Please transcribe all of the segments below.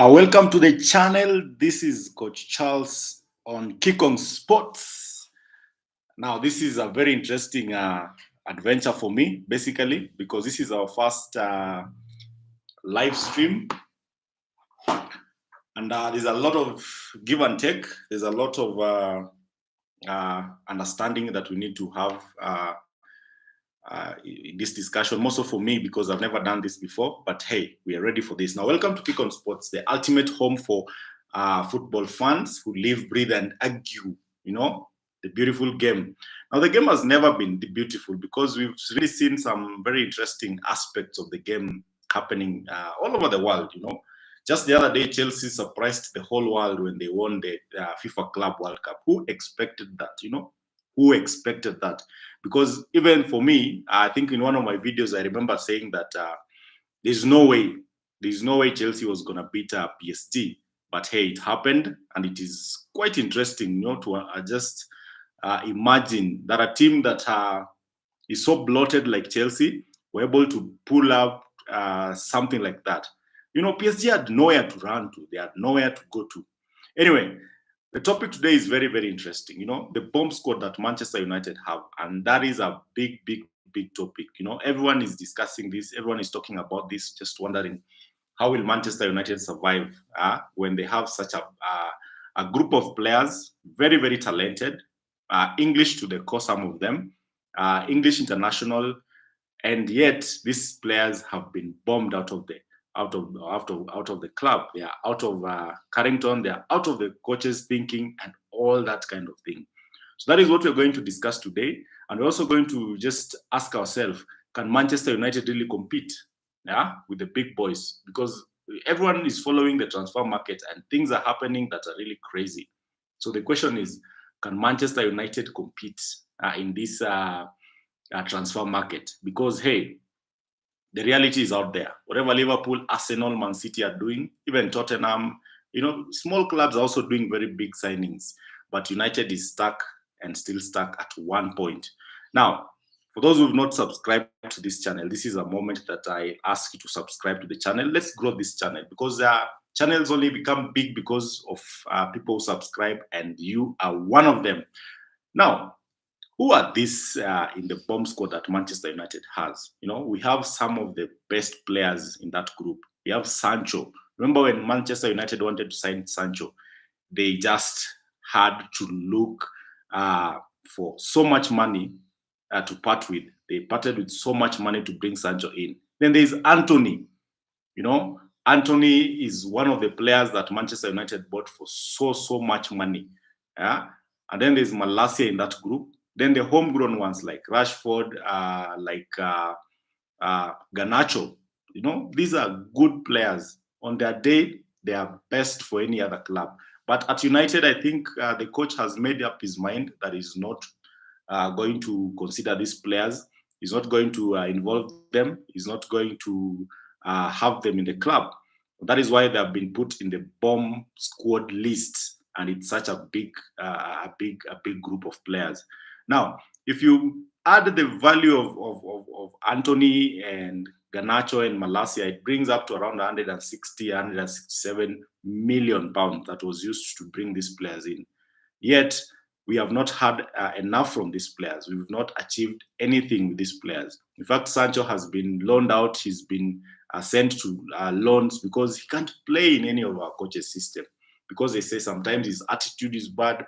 Welcome to the channel. This is Coach Charles on Kick on Sports. Now, this is a very interesting adventure for me, basically, because this is our first live stream, and there's a lot of give and take. There's a lot of understanding that we need to have in this discussion, more so for me because I've never done this before. But hey, we are ready for this. Now, welcome to Kick on Sports, the ultimate home for football fans who live, breathe, and argue, the beautiful game. Now, the game has never been beautiful because we've really seen some very interesting aspects of the game happening all over the world, Just the other day, Chelsea surprised the whole world when they won the FIFA Club World Cup. Who expected that, Who expected that? Because even for me, I think in one of my videos, I remember saying that there's no way Chelsea was going to beat PSG. But hey, it happened, and it is quite interesting, to just imagine that a team that is so bloated like Chelsea were able to pull up something like that. PSG had nowhere to run to. They had nowhere to go to. Anyway, the topic today is very, very interesting. The bomb squad that Manchester United have, and that is a big, big, big topic. Everyone is discussing this. Everyone is talking about this, just wondering how will Manchester United survive when they have such a group of players, very, very talented, English to the core, some of them, English international, and yet these players have been bombed out of the club. They are out of Carrington. They are out of the coach's thinking and all that kind of thing. So that is what we're going to discuss today. And we're also going to just ask ourselves, can Manchester United really compete with the big boys? Because everyone is following the transfer market and things are happening that are really crazy. So the question is, can Manchester United compete in this transfer market? Because, hey, the reality is out there. Whatever Liverpool, Arsenal, Man City are doing, even Tottenham, small clubs are also doing very big signings. But United is stuck and still stuck at one point. Now, for those who have not subscribed to this channel, this is a moment that I ask you to subscribe to the channel. Let's grow this channel because channels only become big because of people who subscribe, and you are one of them. Now, who are these in the bomb squad that Manchester United has? We have some of the best players in that group. We have Sancho. Remember when Manchester United wanted to sign Sancho, they just had to look for so much money to part with. They parted with so much money to bring Sancho in. Then there's Anthony. Anthony is one of the players that Manchester United bought for so much money. Yeah? And then there's Malacia in that group. Then the homegrown ones like Rashford, Garnacho, these are good players. On their day, they are best for any other club. But at United, I think the coach has made up his mind that he's not going to consider these players. He's not going to involve them. He's not going to have them in the club. That is why they have been put in the bomb squad list, and it's such a big group of players. Now, if you add the value of Anthony and Garnacho and Malacia, it brings up to around 160, 167 million pounds that was used to bring these players in. Yet, we have not had enough from these players. We've not achieved anything with these players. In fact, Sancho has been loaned out. He's been sent to loans because he can't play in any of our coaches' system. Because they say sometimes his attitude is bad.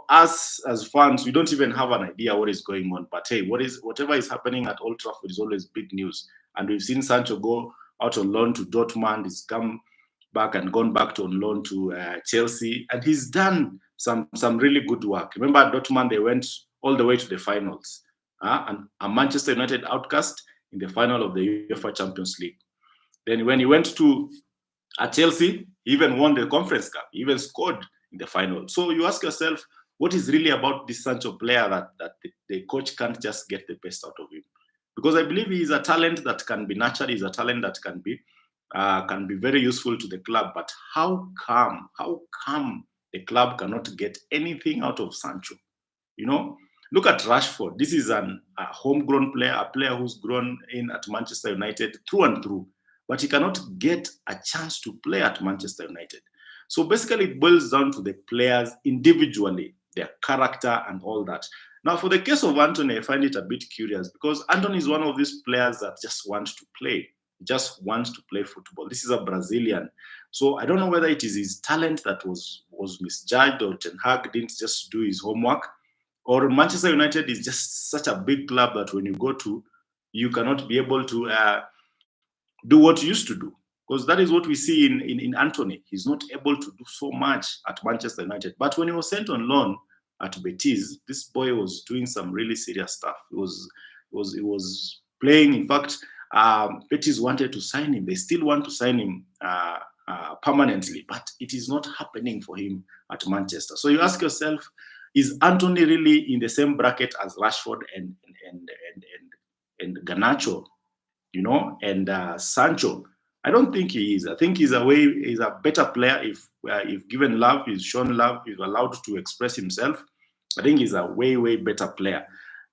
Us as fans, we don't even have an idea what is going on. But hey, whatever is happening at Old Trafford is always big news. And we've seen Sancho go out on loan to Dortmund. He's come back and gone back on loan to Chelsea, and he's done some really good work. Remember at Dortmund, they went all the way to the finals, and a Manchester United outcast in the final of the UEFA Champions League. Then when he went to Chelsea, he even won the Conference Cup. He even scored in the final. So you ask yourself, what is really about this Sancho player that the coach can't just get the best out of him? Because I believe he is a talent that can be nurtured. He's a talent that can be very useful to the club. But how come the club cannot get anything out of Sancho? Look at Rashford. This is a homegrown player, a player who's grown in at Manchester United through and through. but he cannot get a chance to play at Manchester United. So basically, it boils down to the players individually, their character and all that. Now, for the case of Anthony, I find it a bit curious because Anthony is one of these players that just wants to play, just wants to play football. This is a Brazilian. So I don't know whether it is his talent that was misjudged or Ten Hag didn't just do his homework, or Manchester United is just such a big club that when you go to, you cannot be able to do what you used to do. Because that is what we see in Anthony. He's not able to do so much at Manchester United. But when he was sent on loan at Betis, this boy was doing some really serious stuff. He was playing. In fact, Betis wanted to sign him. They still want to sign him permanently, but it is not happening for him at Manchester. So you ask yourself, is Anthony really in the same bracket as Rashford and Garnacho, and Sancho? I don't think he is. I think he's a better player if given love, he's shown love, he's allowed to express himself. I think he's a way better player.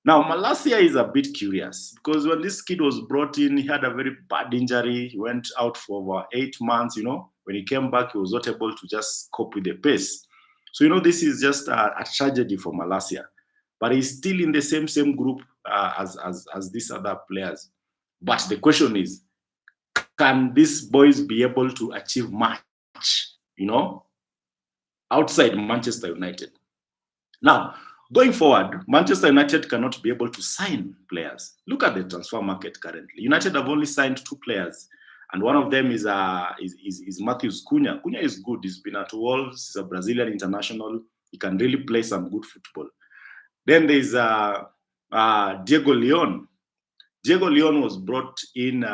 Now, Malacia is a bit curious because when this kid was brought in, he had a very bad injury. He went out for over 8 months. When he came back, he was not able to just cope with the pace. So, this is just a tragedy for Malacia. But he's still in the same group as these other players. But the question is, can these boys be able to achieve much, outside Manchester United? Now, going forward, Manchester United cannot be able to sign players. Look at the transfer market currently. United have only signed 2 players, and one of them is Matheus Cunha. Cunha is good. He's been at Wolves. He's a Brazilian international. He can really play some good football. Then there's Diego Leon. Diego Leon was brought in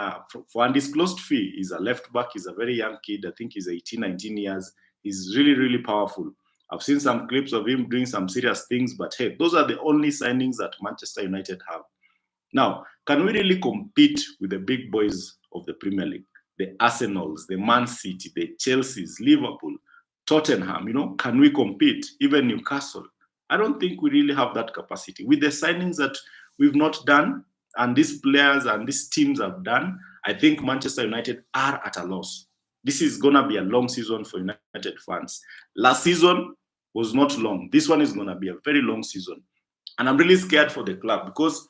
for undisclosed fee. He's a left back. He's a very young kid. I think he's 18, 19 years. He's really powerful. I've seen some clips of him doing some serious things, but hey, those are the only signings that Manchester United have. Now, can we really compete with the big boys of the Premier League? The Arsenals, the Man City, the Chelseas, Liverpool, Tottenham, can we compete? Even Newcastle. I don't think we really have that capacity. With the signings that we've not done, and these players and these teams have done, I think Manchester United are at a loss. This is going to be a long season for United fans. Last season was not long. This one is going to be a very long season. And I'm really scared for the club because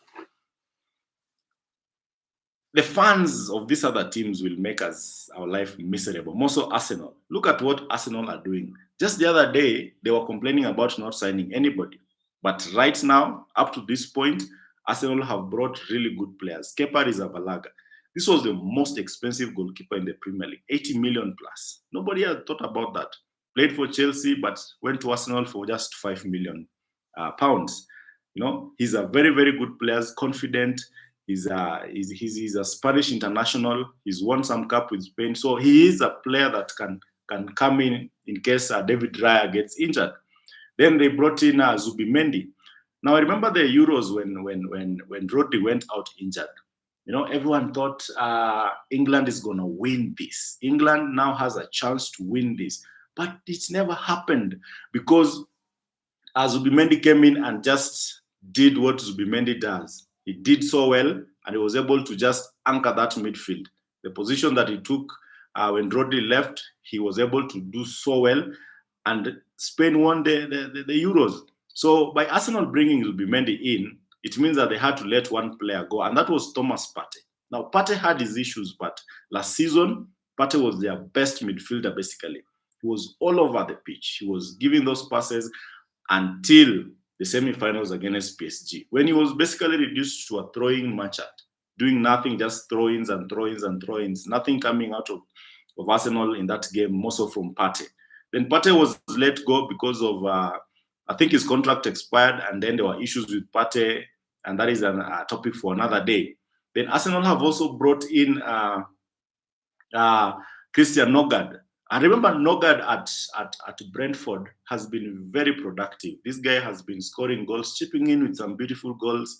the fans of these other teams will make our life miserable. More so Arsenal. Look at what Arsenal are doing. Just the other day, they were complaining about not signing anybody. But right now, up to this point, Arsenal have brought really good players. Kepa Arrizabalaga. This was the most expensive goalkeeper in the Premier League, 80 million plus. Nobody had thought about that. Played for Chelsea, but went to Arsenal for just 5 million pounds. He's a very good player, confident. He's a Spanish international. He's won some cup with Spain. So he is a player that can come in case David Raya gets injured. Then they brought in Zubimendi. Now, I remember the Euros when Rodri went out injured. Everyone thought England is going to win this. England now has a chance to win this. But it's never happened because Zubimendi came in and just did what Zubimendi does. He did so well, and he was able to just anchor that midfield. The position that he took when Rodri left, he was able to do so well. And Spain won the Euros. So by Arsenal bringing Zubimendi in, it means that they had to let one player go, and that was Thomas Partey. Now, Partey had his issues, but last season, Partey was their best midfielder, basically. He was all over the pitch. He was giving those passes until the semi-finals against PSG, when he was basically reduced to a throwing merchant, doing nothing, just throw-ins and throw-ins and throw-ins, nothing coming out of Arsenal in that game, more so from Partey. Then Partey was let go because of I think his contract expired, and then there were issues with Partey, and that is a topic for another day. Then Arsenal have also brought in Christian Nogard. I remember Nogard at Brentford has been very productive. This guy has been scoring goals, chipping in with some beautiful goals.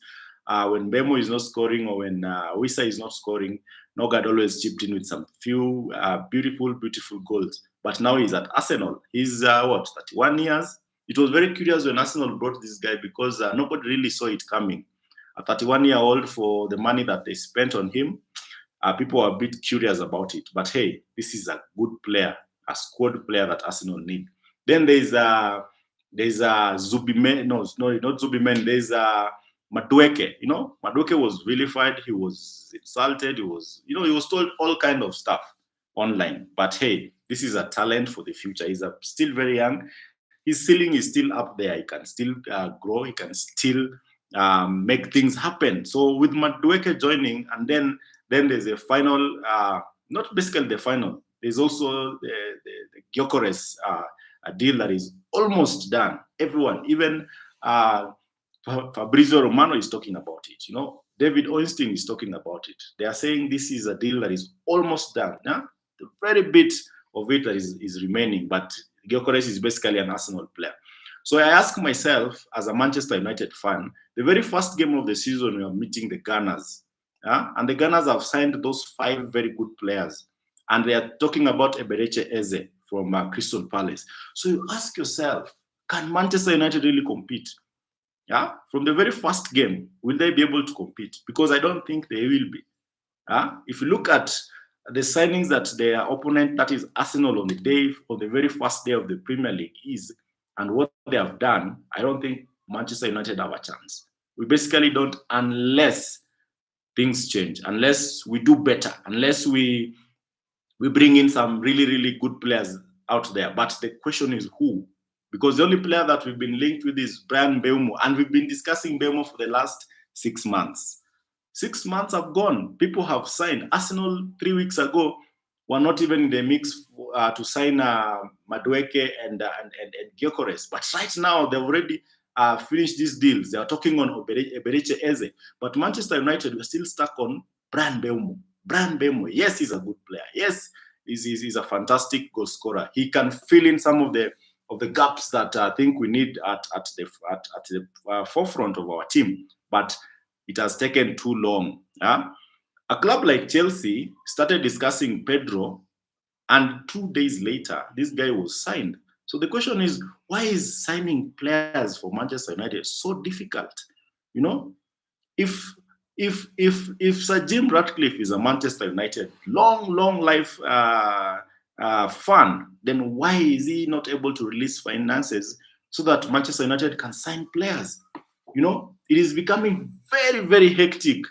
When Bemo is not scoring or when Wissa is not scoring, Nogard always chipped in with some few beautiful goals. But now he's at Arsenal. He's 31 years. It was very curious when Arsenal brought this guy because nobody really saw it coming. A 31-year-old for the money that they spent on him, people are a bit curious about it. But hey, this is a good player, a squad player that Arsenal need. Then there's Zubimen, no, not Zubimen. There's Madueke. You know, Madueke was vilified. He was insulted. He was, he was told all kind of stuff online. But hey, this is a talent for the future. He's still very young. His ceiling is still up there. He can still grow. He can still make things happen. So with Madueke joining, and then there's a final, not basically the final. There's also the Gyökeres a deal that is almost done. Everyone, even Fabrizio Romano is talking about it. David Ornstein is talking about it. They are saying this is a deal that is almost done. Yeah? The very bit of it that is remaining, but Gyökeres is basically an Arsenal player. So I ask myself, as a Manchester United fan, the very first game of the season, we are meeting the Gunners. And the Gunners have signed those 5 very good players. And they are talking about Eberechi Eze from Crystal Palace. So you ask yourself, can Manchester United really compete? Yeah, from the very first game, will they be able to compete? Because I don't think they will be. If you look at the signings that their opponent, that is Arsenal, on the very first day of the Premier League is, and what they have done, I don't think Manchester United have a chance. We basically don't, unless things change, unless we do better, unless we bring in some really, really good players out there. But the question is who? Because the only player that we've been linked with is Brian Mbeumo, and we've been discussing Mbeumo for the last 6 months. 6 months have gone. People have signed. Arsenal 3 weeks ago were not even in the mix to sign Madueke and Gyökeres. But right now, they've already finished these deals. They are talking on Eberechi Eze. But Manchester United, we're still stuck on Brian Mbeumo. Brian Mbeumo, yes, he's a good player. Yes, he's a fantastic goal scorer. He can fill in some of the gaps that I think we need at the forefront of our team. But it has taken too long. A club like Chelsea started discussing Pedro, and 2 days later, this guy was signed. So the question is, why is signing players for Manchester United so difficult? If Sir Jim Ratcliffe is a Manchester United long life fan, then why is he not able to release finances so that Manchester United can sign players? It is becoming very, very hectic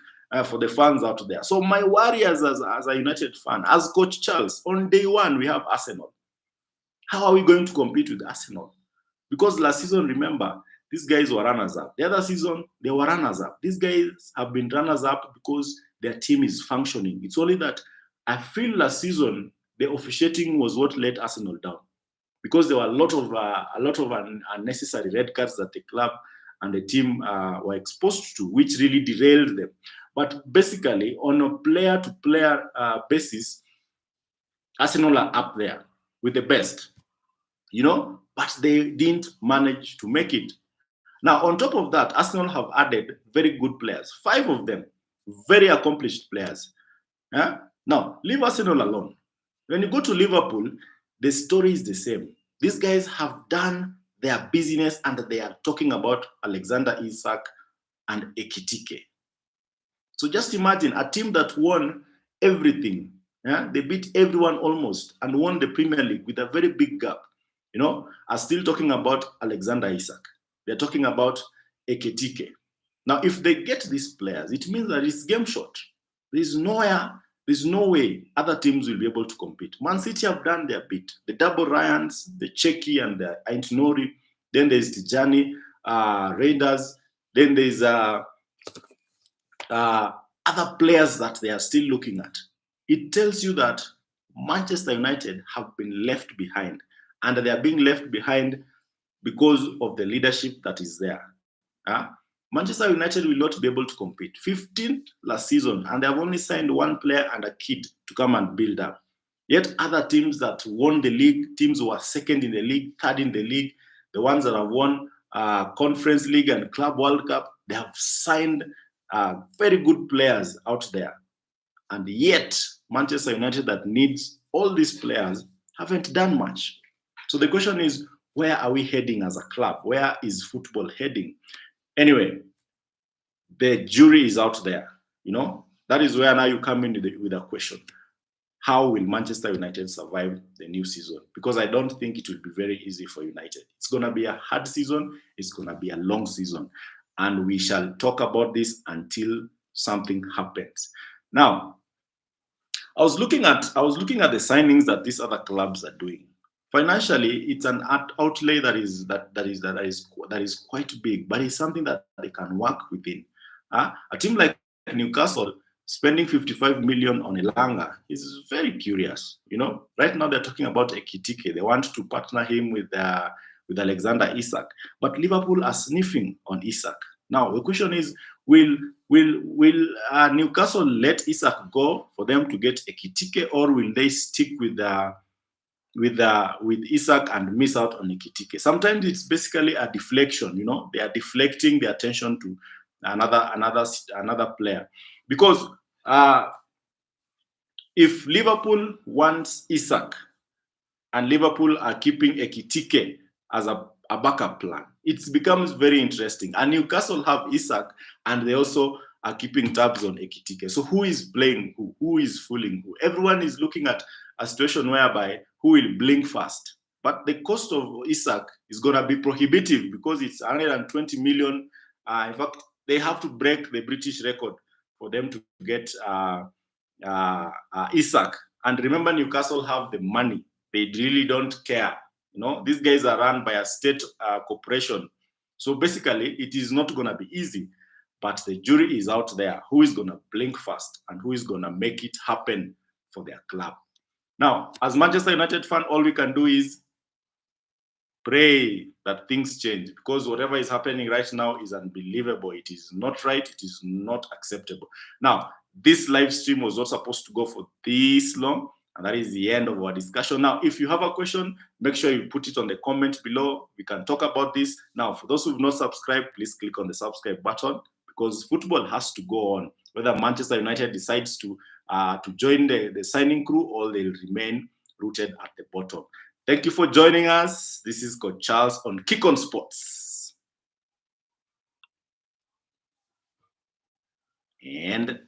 for the fans out there. So my worry as a United fan, as Coach Charles, on day one, we have Arsenal. How are we going to compete with Arsenal? Because last season, remember, these guys were runners-up. The other season, they were runners-up. These guys have been runners-up because their team is functioning. It's only that I feel last season, the officiating was what let Arsenal down. Because there were a lot of unnecessary red cards that the club and the team were exposed to, which really derailed them. But basically, on a player-to-player basis, Arsenal are up there with the best, but they didn't manage to make it. Now, on top of that, Arsenal have added very good players, 5 of them, very accomplished players. Now, leave Arsenal alone. When you go to Liverpool, the story is the same. These guys have done their business, and they are talking about Alexander Isak and Ekitike. So just imagine a team that won everything. They beat everyone almost and won the Premier League with a very big gap. Are still talking about Alexander Isak. They're talking about Ekitike. Now, if they get these players, it means that it's game shot. There's no way other teams will be able to compete. Man City have done their bit. The double Ryans, the Cheki and the Ait Nouri. Then there's Tijani, Raiders. Then there's other players that they are still looking at. It tells you that Manchester United have been left behind. And they are being left behind because of the leadership that is there. Manchester United will not be able to compete. 15th last season, and they have only signed 1 player and a kid to come and build up. Yet other teams that won the league, teams who are 2nd in the league, 3rd in the league, the ones that have won Conference League and Club World Cup, they have signed very good players out there. And yet, Manchester United that needs all these players haven't done much. So the question is, where are we heading as a club? Where is football heading? Anyway, the jury is out there. that is where now you come in with a question. How will Manchester United survive the new season? Because I don't think it will be very easy for United. It's going to be a hard season. It's going to be a long season. And we shall talk about this until something happens. Now, I was looking at the signings that these other clubs are doing. Financially, it's an outlay that is quite big, but it's something that they can work within. A team like Newcastle spending 55 million on Elanga is very curious. You know, right now they're talking about Ekitike. They want to partner him with Alexander Isak, but Liverpool are sniffing on Isak. Now the question is, will Newcastle let Isak go for them to get Ekitike, or will they stick with Isak and miss out on Ekitike? Sometimes it's basically a deflection. You know, they are deflecting the attention to another player, because if Liverpool wants Isak and Liverpool are keeping Ekitike as a backup plan, it becomes very interesting. And Newcastle have Isak, and they also are keeping tabs on Ekitike. So who is playing who? Who is fooling who? Everyone is looking at a situation whereby who will blink first. But the cost of Isak is going to be prohibitive because it's 120 million. In fact, they have to break the British record for them to get Isak. And remember, Newcastle have the money. They really don't care. You know, these guys are run by a state corporation. So basically, it is not going to be easy. But the jury is out there. Who is going to blink first and who is going to make it happen for their club? Now, as Manchester United fan, all we can do is pray that things change, because whatever is happening right now is unbelievable. It is not right. It is not acceptable. Now, this live stream was not supposed to go for this long, and that is the end of our discussion. Now, if you have a question, make sure you put it on the comment below. We can talk about this. Now, for those who have not subscribed, please click on the subscribe button, because football has to go on. Whether Manchester United decides to join the signing crew, or they'll remain rooted at the bottom. Thank you for joining us. This is Coach Charles on Kick on Sports. And